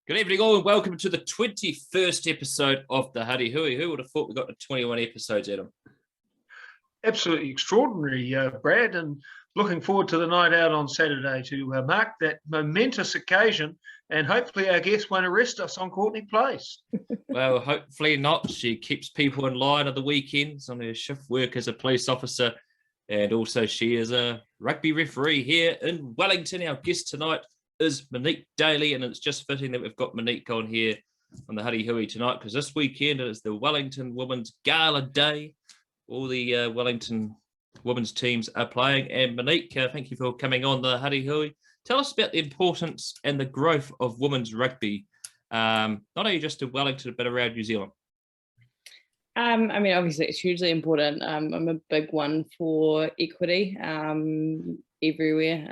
Good evening all and welcome to the 21st episode of the Huddy Hui. Who would have thought we got to 21 episodes, Adam? Absolutely extraordinary, Brad, and looking forward to the night out on Saturday to mark that momentous occasion, and hopefully our guest won't arrest us on Courtney Place. Well, hopefully not. She keeps people in line on the weekends on her shift work as a police officer, and also she is a rugby referee here in Wellington. Our guest tonight is Monique Dalley, and it's just fitting that we've got Monique on here on the Huddy Hui tonight because this weekend is the Wellington Women's Gala Day. All the Wellington women's teams are playing, and Monique, thank you for coming on the Huddy Hui. Tell us about the importance and the growth of women's rugby, not only just in Wellington but around New Zealand. I mean, obviously it's hugely important. I'm a big one for equity everywhere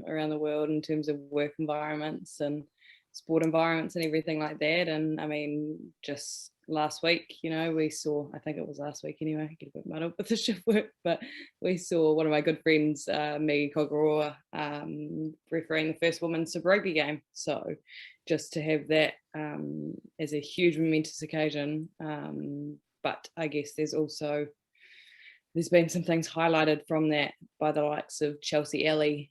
around the world in terms of work environments and sport environments and everything like that. And I mean, just last week, we saw, I think it was last week anyway, I get a bit muddled with the shift work, but we saw one of my good friends, Maggie Kogaroa, refereeing the first women's Super Rugby game. So just to have that as a huge momentous occasion. But I guess there's been some things highlighted from that by the likes of Chelsea Alley,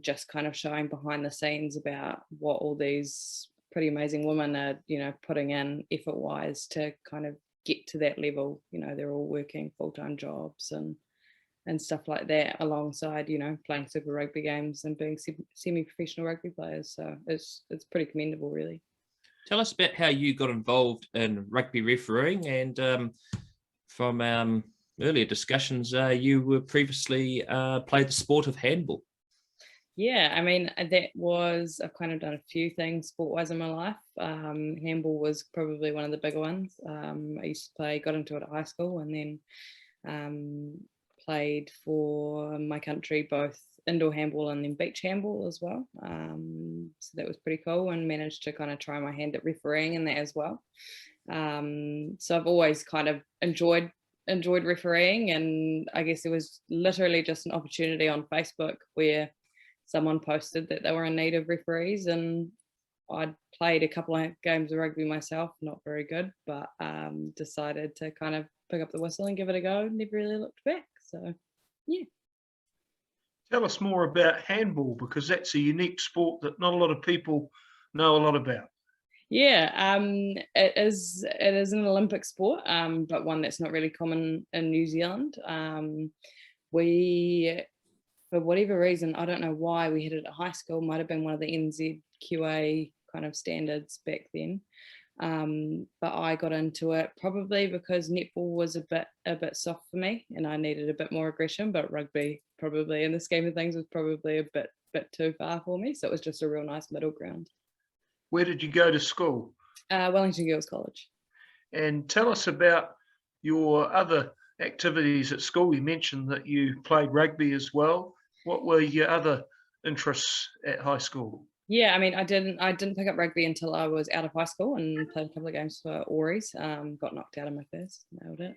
just kind of showing behind the scenes about what all these pretty amazing women are, putting in effort-wise to kind of get to that level. They're all working full-time jobs and stuff like that alongside, playing Super Rugby games and being semi-professional rugby players. So it's pretty commendable, really. Tell us about how you got involved in rugby refereeing, and from earlier discussions, you were previously played the sport of handball. Yeah, I mean, I've kind of done a few things sport-wise in my life. Handball was probably one of the bigger ones. I used to got into it at high school, and then played for my country, both indoor handball and then beach handball as well. So that was pretty cool, and managed to kind of try my hand at refereeing in that as well. So I've always kind of enjoyed refereeing, and I guess it was literally just an opportunity on Facebook where someone posted that they were in need of referees, and I'd played a couple of games of rugby myself, not very good, but decided to kind of pick up the whistle and give it a go. Never really looked back. So yeah. Tell us more about handball, because that's a unique sport that not a lot of people know a lot about. Yeah, it is an Olympic sport, but one that's not really common in New Zealand. We, for whatever reason, I don't know why we had it at high school, might have been one of the NZQA kind of standards back then. But I got into it probably because netball was a bit soft for me and I needed a bit more aggression, but rugby probably in the scheme of things was probably a bit too far for me. So it was just a real nice middle ground. Where did you go to school? Wellington Girls College. And tell us about your other activities at school. You mentioned that you played rugby as well. What were your other interests at high school? Yeah, I mean, I didn't pick up rugby until I was out of high school and played a couple of games for Auries. Got knocked out in my first, nailed it.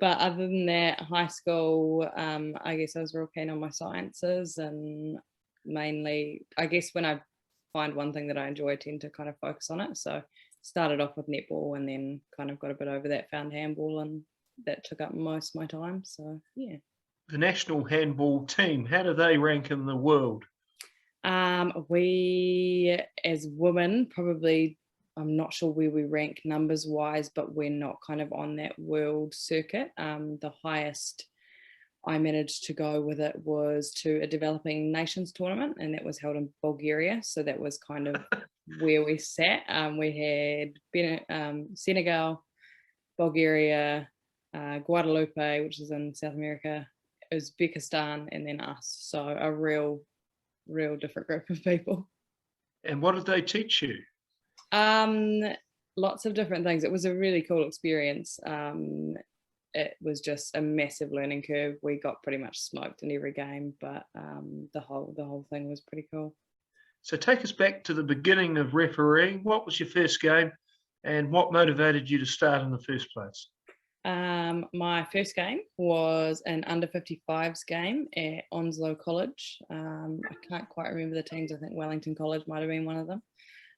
But other than that, high school, I guess I was real keen on my sciences, and mainly, I guess when I find one thing that I enjoy, I tend to kind of focus on it. So started off with netball and then kind of got a bit over that, found handball, and that took up most of my time. So yeah. The national handball team, how do they rank in the world? We as women probably, I'm not sure where we rank numbers wise, but we're not kind of on that world circuit. The highest I managed to go with it was to a developing nations tournament, and that was held in Bulgaria. So that was kind of where we sat. We had Senegal, Bulgaria, Guadeloupe, which is in South America, Uzbekistan, and then us. So a real different group of people. And what did they teach you? Lots of different things. It was a really cool experience. It was just a massive learning curve. We got pretty much smoked in every game, but the whole thing was pretty cool. So take us back to the beginning of refereeing. What was your first game, and what motivated you to start in the first place? My first game was an under 55s game at Onslow College. I can't quite remember the teams. I think Wellington College might have been one of them.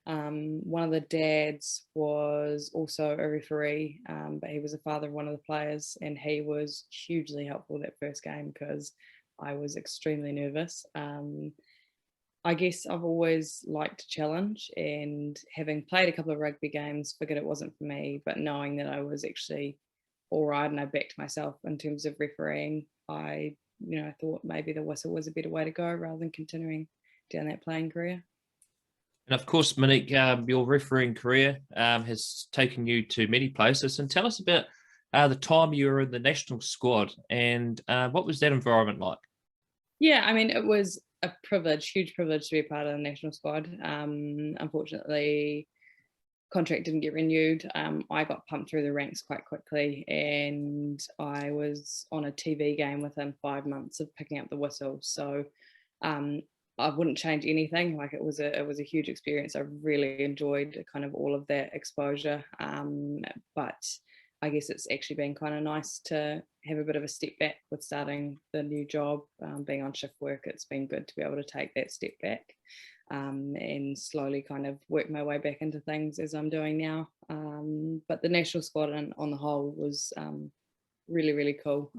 One of the dads was also a referee, but he was the father of one of the players, and he was hugely helpful that first game because I was extremely nervous. I guess I've always liked to challenge, and having played a couple of rugby games, figured it wasn't for me, but knowing that I was actually all right and I backed myself in terms of refereeing, I thought maybe the whistle was a better way to go rather than continuing down that playing career. And of course, Monique, your refereeing career has taken you to many places. And tell us about the time you were in the national squad, and what was that environment like? Yeah, I mean, it was a privilege, huge privilege to be a part of the national squad. Unfortunately, contract didn't get renewed. I got pumped through the ranks quite quickly, and I was on a TV game within 5 months of picking up the whistle. So I wouldn't change anything. Like it was a huge experience. I really enjoyed kind of all of that exposure. But I guess it's actually been kind of nice to have a bit of a step back with starting the new job, being on shift work. It's been good to be able to take that step back and slowly kind of work my way back into things as I'm doing now. But the national squad on the whole was really, really cool.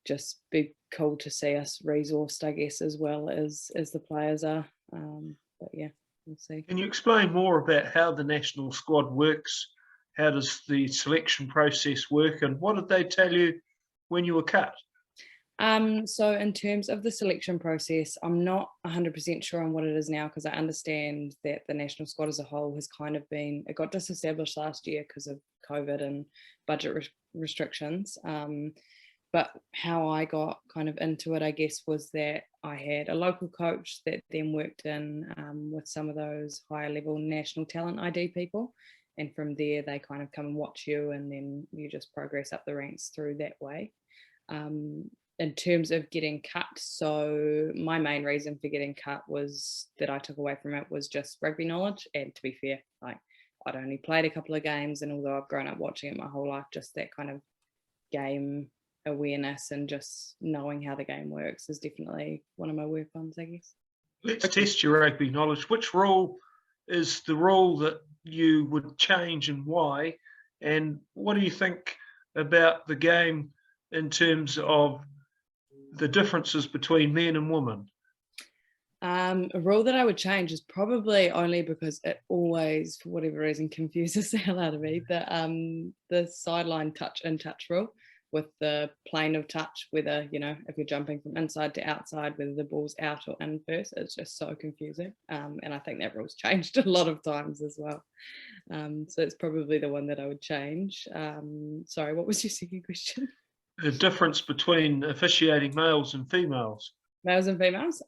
Just be cool to see us resourced, I guess, as well as the players are. But yeah, we'll see. Can you explain more about how the national squad works? How does the selection process work, and what did they tell you when you were cut? So in terms of the selection process, I'm not 100% sure on what it is now, because I understand that the national squad as a whole has kind of it got disestablished last year because of COVID and budget restrictions. But how I got kind of into it, I guess, was that I had a local coach that then worked in with some of those higher level national talent ID people. And from there, they kind of come and watch you, and then you just progress up the ranks through that way. In terms of getting cut, so my main reason for getting cut was that I took away from it was just rugby knowledge. And to be fair, like I'd only played a couple of games, and although I've grown up watching it my whole life, just that kind of game awareness and just knowing how the game works is definitely one of my work ones, I guess. Let's test your rugby knowledge. Which rule is the rule that you would change and why? And what do you think about the game in terms of the differences between men and women? A rule that I would change is probably only because it always, for whatever reason, confuses the hell out of me. The sideline touch and touch rule, with the plane of touch, whether, if you're jumping from inside to outside, whether the ball's out or in first, it's just so confusing. And I think that rule's changed a lot of times as well. So it's probably the one that I would change. Sorry, what was your second question? The difference between officiating males and females. Males and females.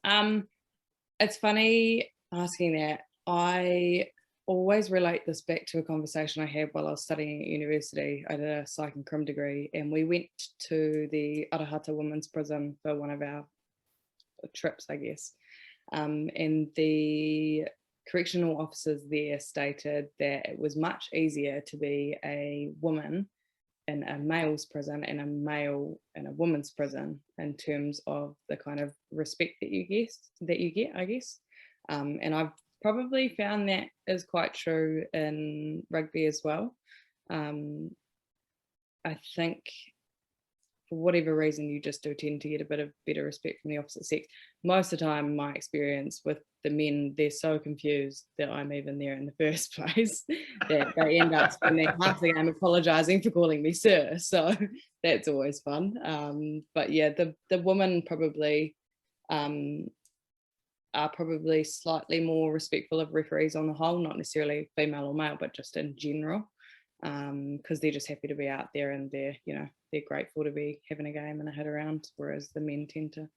It's funny asking that. I always relate this back to a conversation I had while I was studying at university. I did a psych and crim degree, and we went to the Arahata Women's Prison for one of our trips, I guess. And the correctional officers there stated that it was much easier to be a woman in a male's prison and a male in a woman's prison in terms of the kind of respect that you get, I guess. And I've probably found that is quite true in rugby as well. I think for whatever reason, you just do tend to get a bit of better respect from the opposite sex. Most of the time, my experience with the men, they're so confused that I'm even there in the first place that they end up spending half the game apologising for calling me sir. So that's always fun. But yeah, the women probably are probably slightly more respectful of referees on the whole, not necessarily female or male, but just in general, because they're just happy to be out there, and they're grateful to be having a game and a hit around, whereas the men tend to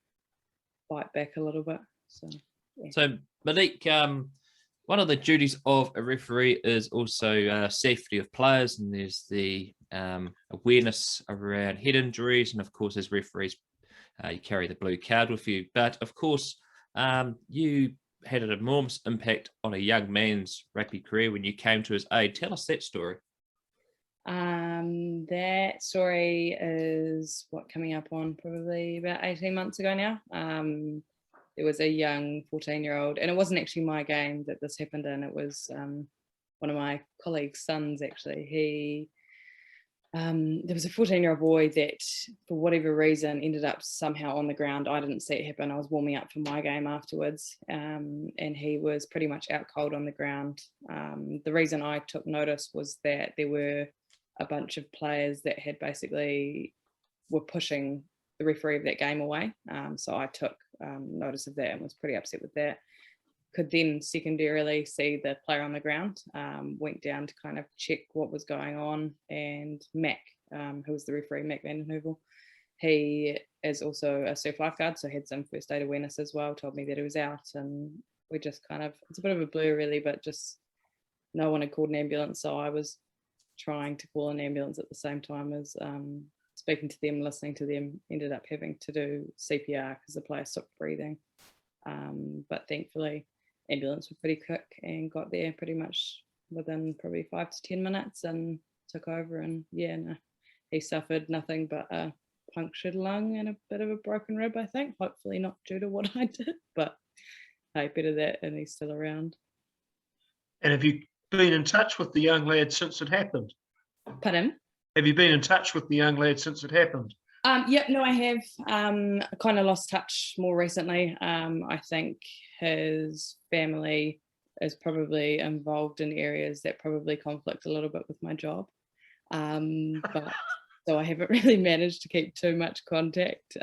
bite back a little bit. So, yeah. So Monique, one of the duties of a referee is also safety of players, and there's the awareness around head injuries, and of course as referees you carry the blue card with you, but of course you had an enormous impact on a young man's rugby career when you came to his aid. Tell us that story. That story is coming up on probably about 18 months ago now. There was a young 14-year-old, and it wasn't actually my game that this happened in. It was one of my colleagues' sons, actually. There was a 14-year-old boy that, for whatever reason, ended up somehow on the ground. I didn't see it happen. I was warming up for my game afterwards, and he was pretty much out cold on the ground. The reason I took notice was that there were a bunch of players that had basically were pushing the referee of that game away. So I took notice of that and was pretty upset with that. Could then secondarily see the player on the ground, went down to kind of check what was going on, and Mac, who was the referee, Mac Vandenheuvel, he is also a surf lifeguard, so had some first aid awareness as well, told me that he was out, and we just kind of, it's a bit of a blur really, but just no one had called an ambulance, so I was trying to call an ambulance at the same time as speaking to them, listening to them, ended up having to do CPR because the player stopped breathing. But thankfully, ambulance were pretty quick and got there pretty much within probably 5 to 10 minutes and took over. And yeah, no, he suffered nothing but a punctured lung and a bit of a broken rib, I think. Hopefully not due to what I did, but hey, better that, and he's still around. And have you been in touch with the young lad since it happened? Pardon? Have you been in touch with the young lad since it happened? Yep, no, I have. I kind of lost touch more recently. I think his family is probably involved in areas that probably conflict a little bit with my job. But so I haven't really managed to keep too much contact.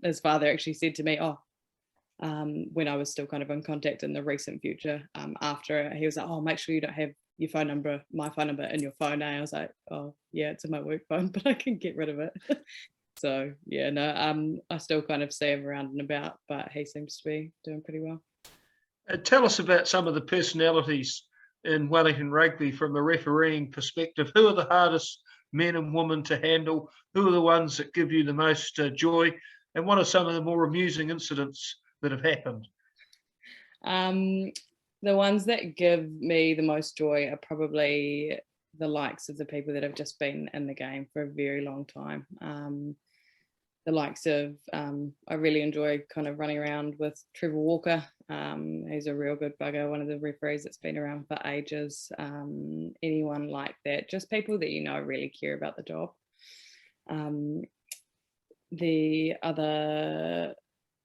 His father actually said to me, when I was still kind of in contact in the recent future, after he was like, make sure you don't have your phone number, my phone number in your phone. And I was like, oh yeah, it's in my work phone, but I can get rid of it. So yeah, no, I still kind of see him around and about, but he seems to be doing pretty well. Tell us about some of the personalities in Wellington Rugby from a refereeing perspective. Who are the hardest men and women to handle? Who are the ones that give you the most joy? And what are some of the more amusing incidents that have happened? The ones that give me the most joy are probably the likes of the people that have just been in the game for a very long time. The likes of, I really enjoy kind of running around with Trevor Walker. He's a real good bugger, one of the referees that's been around for ages. Anyone like that, just people that you know really care about the job. The other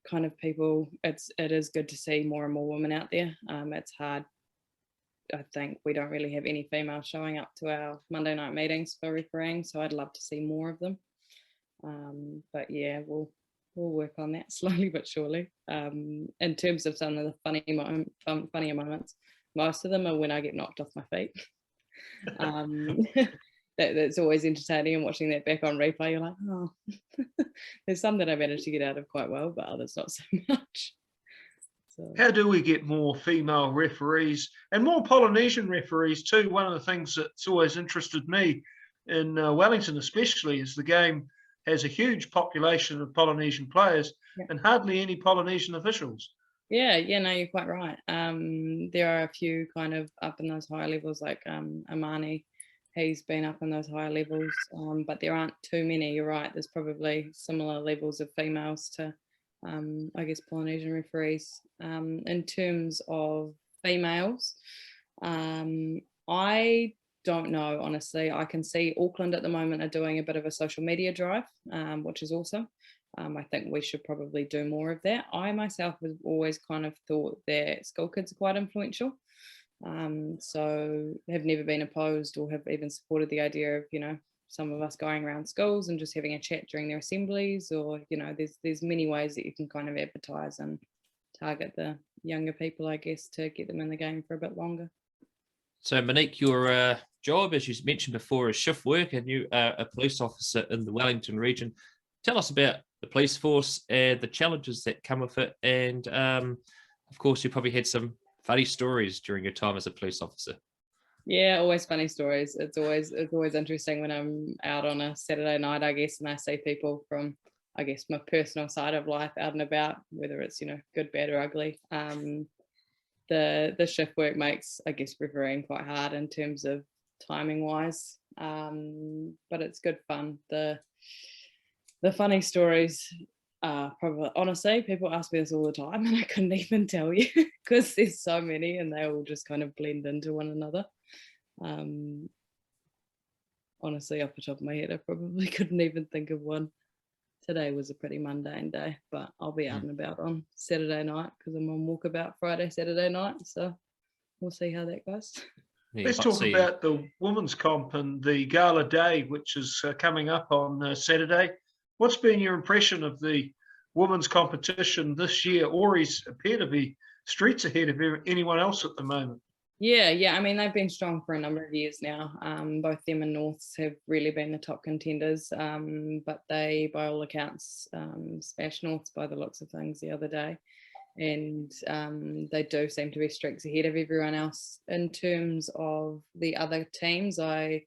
kind of people, it is good to see more and more women out there. It's hard. I think we don't really have any females showing up to our Monday night meetings for refereeing, so I'd love to see more of them. But yeah, we'll work on that slowly but surely. In terms of some of the funnier moments, most of them are when I get knocked off my feet. That's always entertaining, and watching that back on replay, you're like, oh, there's some that I managed to get out of quite well, but others not so much. So. How do we get more female referees and more Polynesian referees too? One of the things that's always interested me in Wellington especially is the game has a huge population of Polynesian players, yeah, and hardly any Polynesian officials. Yeah, no, you're quite right. There are a few kind of up in those higher levels, like Amani. He's been up in those higher levels, but there aren't too many. You're right. There's probably similar levels of females to, I guess, Polynesian referees. In terms of females, I don't know, honestly. I can see Auckland at the moment are doing a bit of a social media drive, which is awesome. I think we should probably do more of that. I myself have always kind of thought that school kids are quite influential. So have never been opposed or have even supported the idea of, some of us going around schools and just having a chat during their assemblies, or, there's many ways that you can kind of advertise and target the younger people, I guess, to get them in the game for a bit longer. So Monique, your job, as you mentioned before, is shift work, and you are a police officer in the Wellington region. Tell us about the police force and the challenges that come with it. And of course, you probably had some funny stories during your time as a police officer. Yeah, always funny stories. It's always interesting when I'm out on a Saturday night, I guess, and I see people from, I guess, my personal side of life out and about, whether it's, good, bad or ugly. The shift work makes, I guess, refereeing quite hard in terms of timing wise. But it's good fun. The funny stories are probably, honestly, people ask me this all the time and I couldn't even tell you because there's so many and they all just kind of blend into one another. Honestly, off the top of my head, I probably couldn't even think of one. Today was a pretty mundane day, but I'll be out and about on Saturday night because I'm on walkabout Friday, Saturday night. So we'll see how that goes. Yeah, Let's talk about the women's comp and the Gala day, which is coming up on Saturday. What's been your impression of the women's competition this year? Auries appear to be streets ahead of anyone else at the moment. Yeah. I mean, they've been strong for a number of years now. Both them and Norths have really been the top contenders, but they, by all accounts, smashed Norths by the looks of things the other day. And they do seem to be streaks ahead of everyone else. In terms of the other teams, I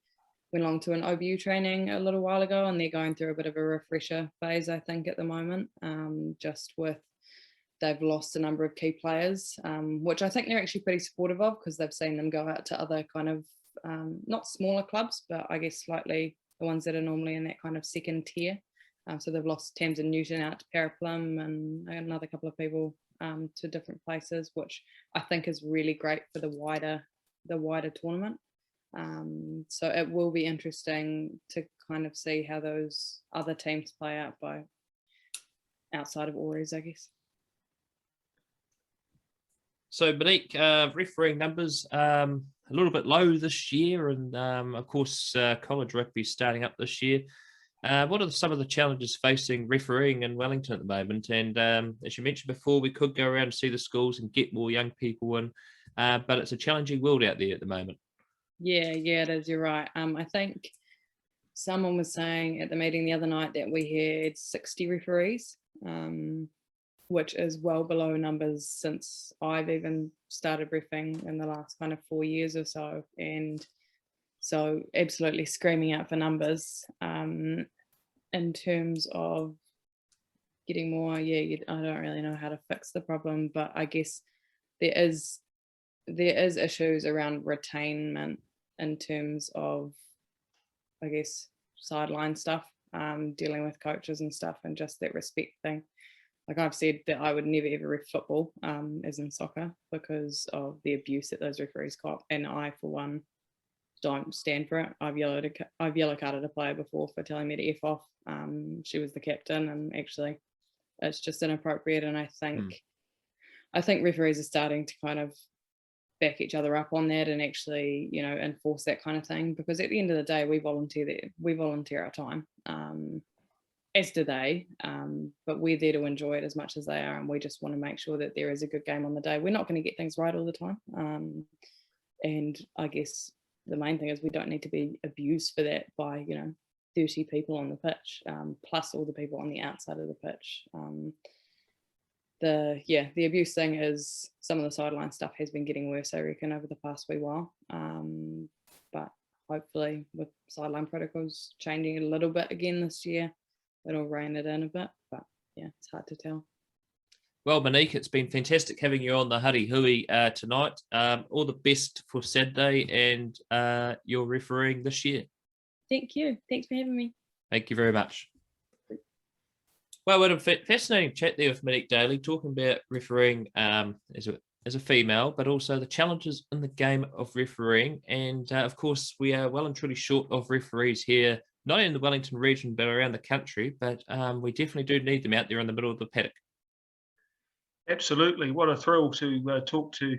went along to an OBU training a little while ago, and they're going through a bit of a refresher phase, I think, at the moment, just with they've lost a number of key players, which I think they're actually pretty supportive of because they've seen them go out to other kind of, not smaller clubs, but I guess slightly the ones that are normally in that kind of second tier. So they've lost Tamsin Newton out to Paraplum and another couple of people to different places, which I think is really great for the wider tournament. So it will be interesting to kind of see how those other teams play out by outside of Auries, I guess. So Monique, refereeing numbers a little bit low this year, and of course college rugby starting up this year. What are some of the challenges facing refereeing in Wellington at the moment? And as you mentioned before, we could go around and see the schools and get more young people in, but it's a challenging world out there at the moment. Yeah, it is. You're right. I think someone was saying at the meeting the other night that we had 60 referees, which is well below numbers since I've even started reffing in the last kind of 4 years or so. And so absolutely screaming out for numbers. In terms of getting more, I don't really know how to fix the problem, but I guess there is issues around retainment in terms of, I guess, sideline stuff, dealing with coaches and stuff, and just that respect thing. Like I've said that I would never ever ref football, as in soccer, because of the abuse that those referees cop, and I, for one, don't stand for it. I've yellow carded a player before for telling me to F off. She was the captain, and actually it's just inappropriate. And I think referees are starting to kind of back each other up on that and actually, enforce that kind of thing, because at the end of the day, we volunteer our time, as do they, but we're there to enjoy it as much as they are, and we just want to make sure that there is a good game on the day. We're not going to get things right all the time, and I guess the main thing is we don't need to be abused for that by 30 people on the pitch, plus all the people on the outside of the pitch. The abuse thing is, some of the sideline stuff has been getting worse, I reckon, over the past wee while, but hopefully with sideline protocols changing a little bit again this year, it'll rein it in a bit, but yeah, it's hard to tell. Well, Monique, it's been fantastic having you on the Huddy Hui tonight. All the best for Saturday and your refereeing this year. Thank you. Thanks for having me. Thank you very much. Well, what a fascinating chat there with Monique Dalley, talking about refereeing as a female, but also the challenges in the game of refereeing. And of course, we are well and truly short of referees here, not only in the Wellington region, but around the country. But we definitely do need them out there in the middle of the paddock. Absolutely. What a thrill to talk to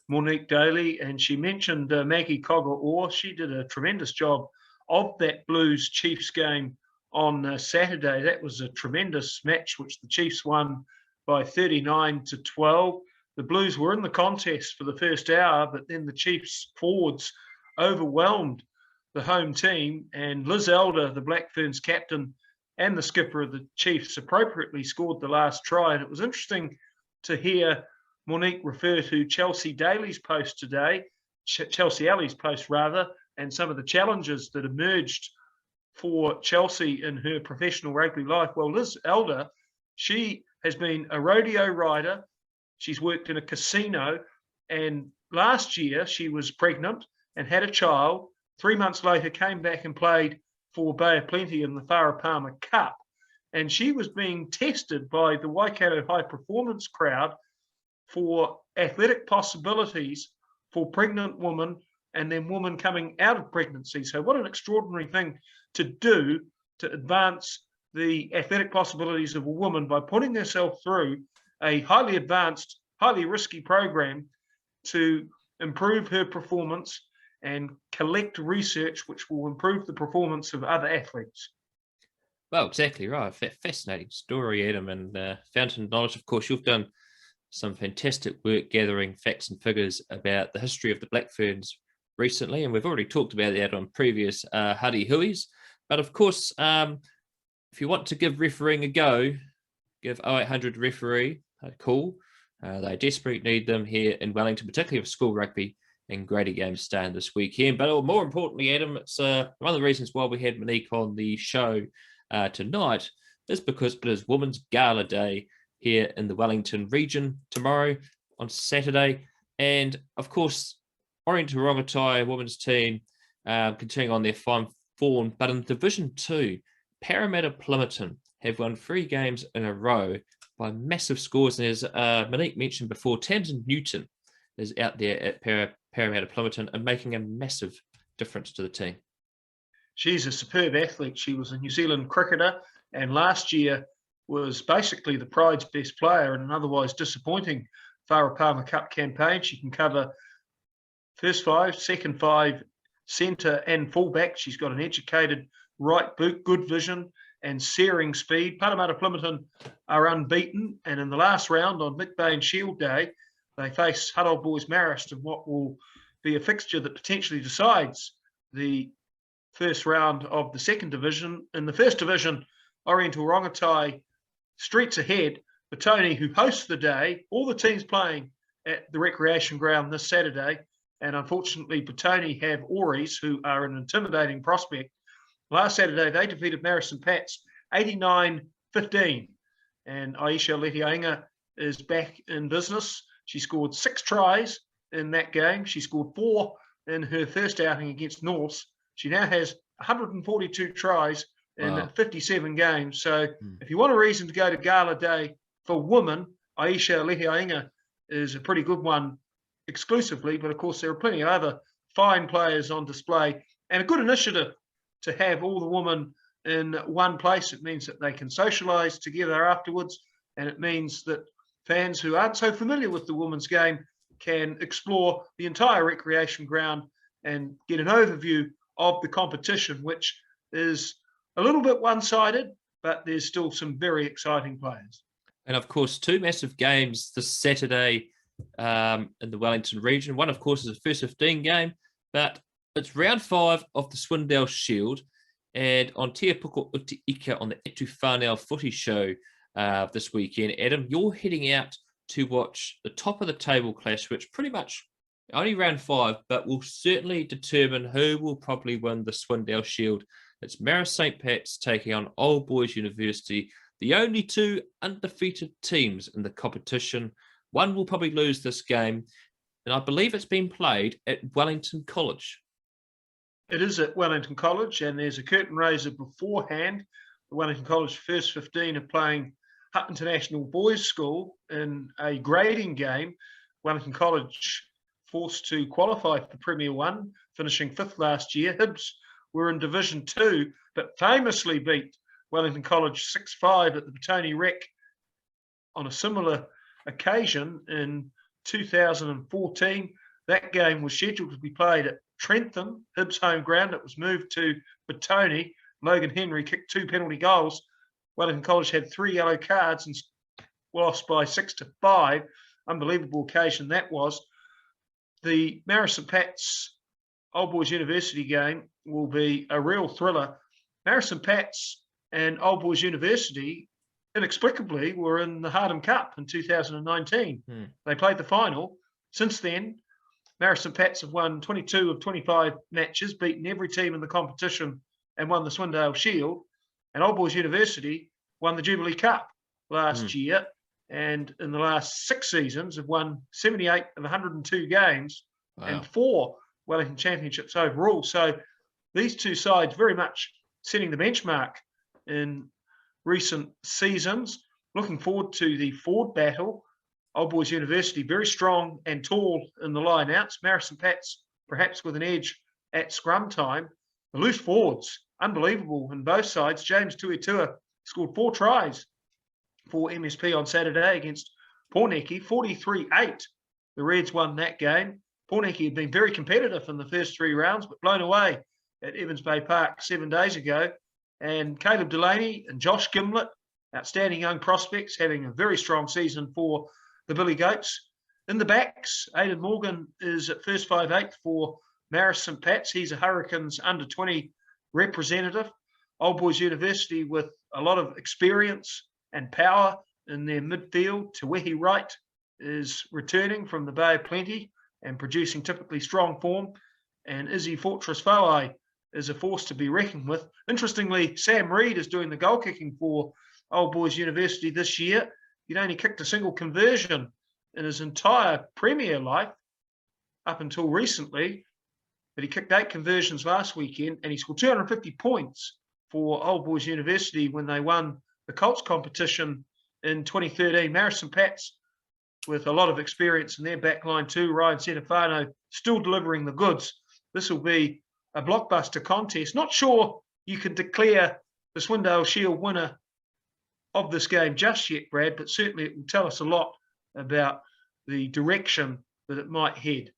Monique Dalley. And she mentioned Maggie Cogger-Orr. She did a tremendous job of that Blues Chiefs game on Saturday. That was a tremendous match, which the Chiefs won by 39-12. The Blues were in the contest for the first hour, but then the Chiefs forwards overwhelmed the home team, and Liz Elder, the Black Ferns captain and the skipper of the Chiefs, appropriately scored the last try. And it was interesting to hear Monique refer to Chelsea Daly's post today, Chelsea Alley's post rather, and some of the challenges that emerged for Chelsea in her professional rugby life. Well, Liz Elder, she has been a rodeo rider. She's worked in a casino, and last year she was pregnant and had a child, 3 months later came back and played for Bay of Plenty in the Farah Palmer Cup. And she was being tested by the Waikato High Performance crowd for athletic possibilities for pregnant women and then women coming out of pregnancy. So what an extraordinary thing to do to advance the athletic possibilities of a woman by putting herself through a highly advanced, highly risky program to improve her performance and collect research which will improve the performance of other athletes. Well, exactly right. Fascinating story, Adam. And Fountain Knowledge, of course, you've done some fantastic work gathering facts and figures about the history of the Black Ferns recently. And we've already talked about that on previous Huddy Huis. But of course, if you want to give refereeing a go, give 0800 referee a call. They desperately need them here in Wellington, particularly with school rugby and Grady games starting this weekend. But more importantly, Adam, it's one of the reasons why we had Monique on the show tonight is because it is Women's Gala Day here in the Wellington region tomorrow on Saturday. And of course, Oriental Rongotai women's team continuing on their fine form. But in Division 2, Parramatta Plympton have won 3 games in a row by massive scores. And as Monique mentioned before, Tamsin Newton is out there at Parramatta Plympton and making a massive difference to the team. She's a superb athlete. She was a New Zealand cricketer and last year was basically the Pride's best player in an otherwise disappointing Farah Palmer Cup campaign. She can cover first 5, second 5, centre and fullback. She's got an educated right boot, good vision and searing speed. Parramatta Plympton are unbeaten, and in the last round on McBain Shield Day, they face Huddy Hui Marist in what will be a fixture that potentially decides the first round of the second division. In the first division, Oriental Rongotai streets ahead. Petone, who hosts the day, all the teams playing at the recreation ground this Saturday, and unfortunately Petone have Auries, who are an intimidating prospect. Last Saturday, they defeated Marist and Pats 89-15. And Aisha Letiainga is back in business. She scored 6 tries in that game. She scored 4 in her first outing against Norths. She now has 142 tries in 57 games. So if you want a reason to go to Gala Day for women, Aisha Letiainga is a pretty good one exclusively. But of course, there are plenty of other fine players on display and a good initiative to have all the women in one place. It means that they can socialise together afterwards, and it means that fans who aren't so familiar with the women's game can explore the entire recreation ground and get an overview of the competition, which is a little bit one-sided, but there's still some very exciting players. And of course, 2 massive games this Saturday in the Wellington region. One, of course, is the first 15 game, but it's round 5 of the Swindale Shield, and on Te Puko Uti Ika on the Etu Whanau footy show this weekend. Adam, you're heading out to watch the top of the table clash, which pretty much only round 5, but will certainly determine who will probably win the Swindale Shield. It's Marist St. Pat's taking on Old Boys University, the only 2 undefeated teams in the competition. One will probably lose this game, and I believe it's been played at Wellington College. It is at Wellington College, and there's a curtain raiser beforehand. The Wellington College first 15 are playing Hutt International Boys School in a grading game. Wellington College forced to qualify for Premier 1, finishing 5th last year. Hibs were in Division 2, but famously beat Wellington College 6-5 at the Petone Rec on a similar occasion in 2014. That game was scheduled to be played at Trentham, Hibs home ground. It was moved to Petone. Logan Henry kicked 2 penalty goals. Wellington College had 3 yellow cards and lost by 6-5. Unbelievable occasion that was. The Marist and Pats Old Boys University game will be a real thriller. Marist and Pats and Old Boys University inexplicably were in the Hardham Cup in 2019. They played the final. Since then, Marist and Pats have won 22 of 25 matches, beaten every team in the competition and won the Swindale Shield. And Old Boys University won the Jubilee Cup last year, and in the last 6 seasons have won 78 of 102 games and 4 Wellington Championships overall. So these two sides very much setting the benchmark in recent seasons. Looking forward to the forward battle. Old Boys University, very strong and tall in the line-outs. Marist and Pats perhaps with an edge at scrum time. The loose forwards, unbelievable in both sides. James Tuitua scored 4 tries for MSP on Saturday against Porneke, 43-8. The Reds won that game. Porneke had been very competitive in the first 3 rounds, but blown away at Evans Bay Park 7 days ago. And Caleb Delaney and Josh Gimlett, outstanding young prospects, having a very strong season for the Billy Goats. In the backs, Aidan Morgan is at first 5'8" for Marist St. Pat's. He's a Hurricanes under-20 representative. Old Boys University with a lot of experience and power in their midfield. Tewehi Wright is returning from the Bay of Plenty and producing typically strong form. And Izzy Fortress Foai is a force to be reckoned with. Interestingly, Sam Reid is doing the goal kicking for Old Boys University this year. He'd only kicked a single conversion in his entire Premier life up until recently, but he kicked 8 conversions last weekend and he scored 250 points for Old Boys University when they won the Colts competition in 2013. Marist and Pats with a lot of experience in their backline too. Ryan Setafano still delivering the goods. This will be a blockbuster contest. Not sure you can declare the Swindale Shield winner of this game just yet, Brad, but certainly it will tell us a lot about the direction that it might head.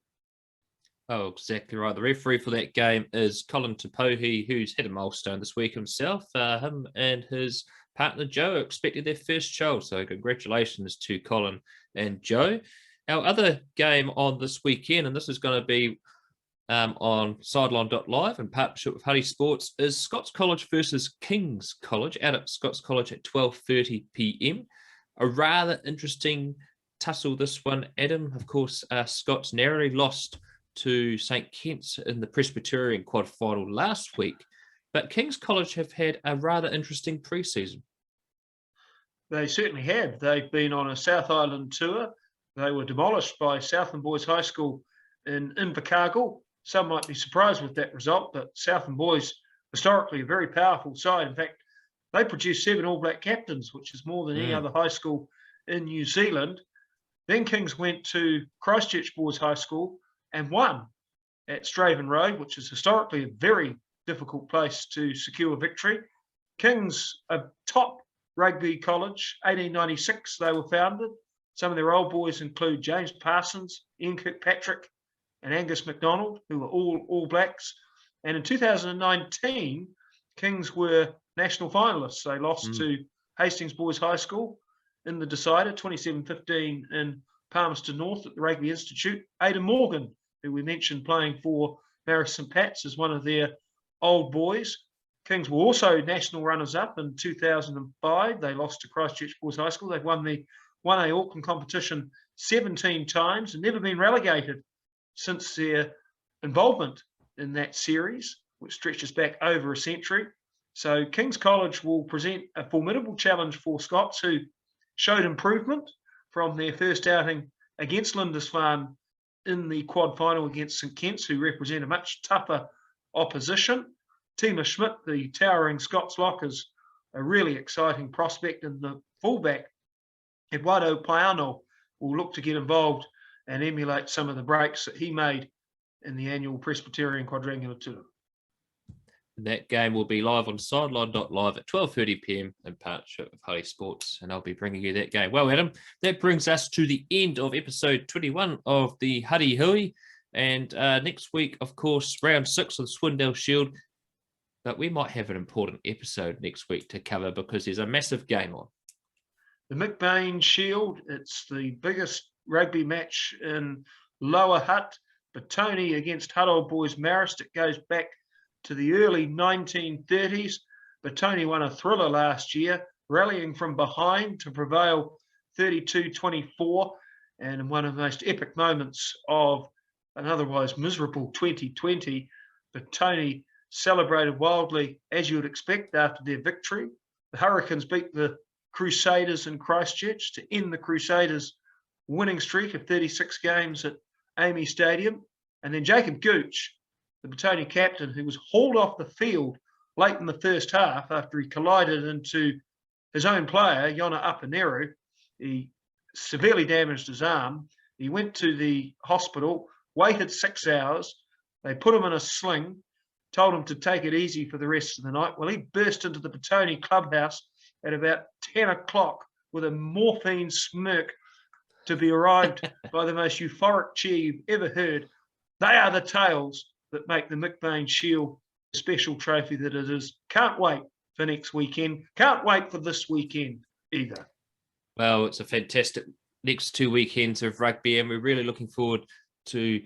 Oh, exactly right. The referee for that game is Colin Tapohi, who's had a milestone this week himself. Him and his partner Joe are expecting their first child, so congratulations to Colin and Joe. Our other game on this weekend, and this is going to be on sideline.live in partnership with Huddy Sports, is Scots College versus King's College out at Scots College at 12:30 p.m. A rather interesting tussle, this one, Adam. Of course, Scots narrowly lost to St. Kitts in the Presbyterian quad final last week, but King's College have had a rather interesting pre-season. They certainly have. They've been on a South Island tour. They were demolished by Southland Boys High School in Invercargill. Some might be surprised with that result, but Southland Boys, historically, a very powerful side. In fact, they produced 7 All Black captains, which is more than any other high school in New Zealand. Then Kings went to Christchurch Boys High School and won at Straven Road, which is historically a very difficult place to secure victory. Kings, a top rugby college, 1896 they were founded. Some of their old boys include James Parsons, Ian Kirkpatrick, and Angus MacDonald, who were all Blacks. And in 2019, Kings were national finalists. They lost to Hastings Boys High School in the decider, 27-15 in Palmerston North at the Rugby Institute. Aidan Morgan, who we mentioned playing for Marist St. Pat's, is one of their old boys. Kings were also national runners-up in 2005. They lost to Christchurch Boys High School. They've won the 1A Auckland competition 17 times and never been relegated since their involvement in that series, which stretches back over a century. So King's College will present a formidable challenge for Scots, who showed improvement from their first outing against Lindisfarne in the quad final against St. Kitts, who represent a much tougher opposition. Tima Schmidt, the towering Scots lock, is a really exciting prospect, and the fullback, Eduardo Paiano, will look to get involved and emulate some of the breaks that he made in the annual Presbyterian Quadrangular Tour. That game will be live on sideline.live at 12:30 p.m. in partnership with Huddy Sports, and I'll be bringing you that game. Well, Adam, that brings us to the end of episode 21 of the Huddy Hui, and next week, of course, round 6 of the Swindale Shield, but we might have an important episode next week to cover because there's a massive game on. The McBain Shield, it's the biggest rugby match in Lower Hutt. Petone against Hutt Old Boys Marist. It goes back to the early 1930s. Petone won a thriller last year, rallying from behind to prevail 32-24, and in one of the most epic moments of an otherwise miserable 2020, Petone celebrated wildly, as you would expect, after their victory. The Hurricanes beat the Crusaders in Christchurch to end the Crusaders' winning streak of 36 games at Amy Stadium. And then Jacob Gooch, the Petone captain, who was hauled off the field late in the first half after he collided into his own player, Yona Apaneru. He severely damaged his arm. He went to the hospital, waited 6 hours. They put him in a sling, told him to take it easy for the rest of the night. Well, he burst into the Petone clubhouse at about 10 o'clock with a morphine smirk to be arrived by the most euphoric cheer you've ever heard. They are the tales that make the Mick Bain Shield a special trophy that it is. Can't wait for next weekend. Can't wait for this weekend either. Well, it's a fantastic next 2 weekends of rugby, and we're really looking forward to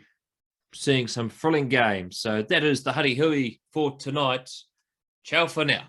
seeing some thrilling games. So that is the Huddy Hui for tonight. Ciao for now.